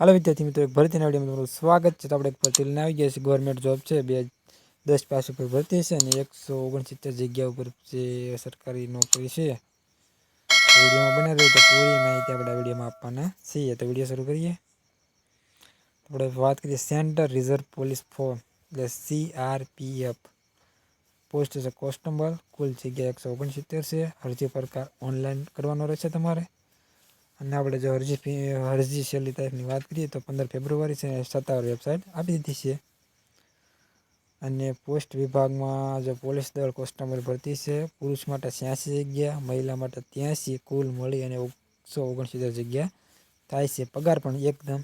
હાલો વિદ્યાર્થી મિત્રો, એક ભરતીના વિડીયોમાં તમારું સ્વાગત છે. તો આપણે એક ભરતી લઈને આવી ગયા છે. ગવર્મેન્ટ જોબ છે, 10 પાસ ઉપર ભરતી છે અને 169 જગ્યા ઉપર જે સરકારી નોકરી છે. વિડીયોમાં બને રહી તો પૂરી માહિતી આપણે વિડીયોમાં આપવાના છીએ. તો વિડીયો શરૂ કરીએ. આપણે વાત કરીએ સેન્ટર રિઝર્વ પોલીસ ફોર્સ એટલે CRPF. પોસ્ટ છે કોન્સ્ટેબલ. કુલ જગ્યા 169 છે. અરજી પ્રકાર ઓનલાઈન કરવાનો રહેશે તમારે. અને આપણે જો અરજી છેલ્લી તારીખની વાત કરીએ તો 15 ફેબ્રુઆરી છે. સત્તાવાર વેબસાઇટ આપી દીધી છે. અને પોસ્ટ વિભાગમાં જો પોલીસ દળ કોન્સ્ટેબલ ભરતી છે. પુરુષ માટે 86 જગ્યા, મહિલા માટે 83, કુલ મળી અને 169 જગ્યા થાય છે. પગાર પણ એકદમ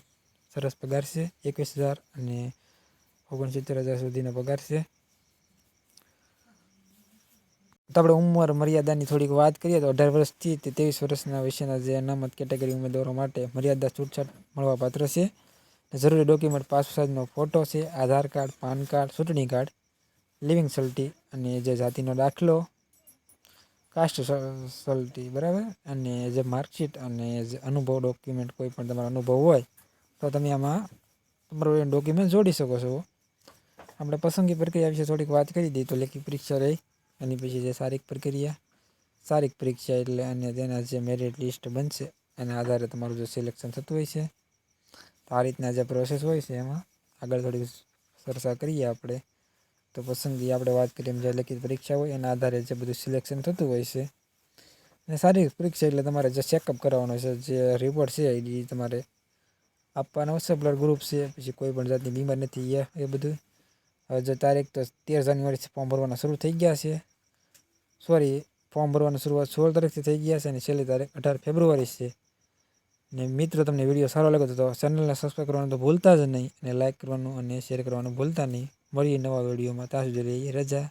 સરસ પગાર છે. 21,000 અને 69,000 સુધીનો પગાર છે. તો આપણે ઉંમર મર્યાદાની થોડીક વાત કરીએ તો 18 વર્ષથી 23 વર્ષના વિશેના જે અનામત કેટેગરી ઉમેદવારો માટે મર્યાદા છૂટછાટ મળવાપાત્ર છે. જરૂરી ડોક્યુમેન્ટ પાસપોર્ટ સાઇઝનો ફોટો છે, આધાર કાર્ડ, પાન કાર્ડ, ચૂંટણી કાર્ડ, લિવિંગ સર્ટી અને જે જાતિનો દાખલો, કાસ્ટ સર્ટી, બરાબર, અને જે માર્કશીટ અને જે અનુભવ ડોક્યુમેન્ટ કોઈ પણ તમારો અનુભવ હોય તો તમે આમાં તમારું ડોક્યુમેન્ટ જોડી શકો છો. આપણે પસંદગી પ્રક્રિયા વિશે થોડીક વાત કરી દઈએ તો લેખિત પરીક્ષા રહી. એની પછી જે શારીરિક પરીક્ષા એટલે અને તેના જે મેરિટ લિસ્ટ બનશે એના આધારે તમારું જો સિલેક્શન થતું હોય છે. તો આ રીતના જે પ્રોસેસ હોય છે એમાં આગળ થોડી ચર્ચા કરીએ આપણે. તો પસંદગી આપણે વાત કરીએ એમ જે લેખિત પરીક્ષા હોય એના આધારે જે બધું સિલેક્શન થતું હોય છે. અને શારીરિક પરીક્ષા એટલે તમારે જે ચેકઅપ કરાવવાનો છે, જે રિપોર્ટ છે એ તમારે આપવાનો છે. બ્લડ ગ્રુપ છે, પછી કોઈ પણ જાતની બીમાર નથી એ બધું. હવે જો તારીખ તો 13 જાન્યુઆરીથી ફોર્મ ભરવાના શરૂ થઈ ગયા છે. ફોર્મ ભરવાની શરૂઆત 16 તારીખથી થઈ ગયા છે અને છેલ્લી તારીખ 18 ફેબ્રુઆરી છે. ને મિત્રો, તમને વિડીયો સારો લાગે તો ચેનલને સબસ્ક્રાઈબ કરવાનું તો ભૂલતા જ નહીં, અને લાઇક કરવાનું અને શેર કરવાનું ભૂલતા નહીં. મળીએ નવા વિડીયોમાં. ત્યાં સુધી રજા.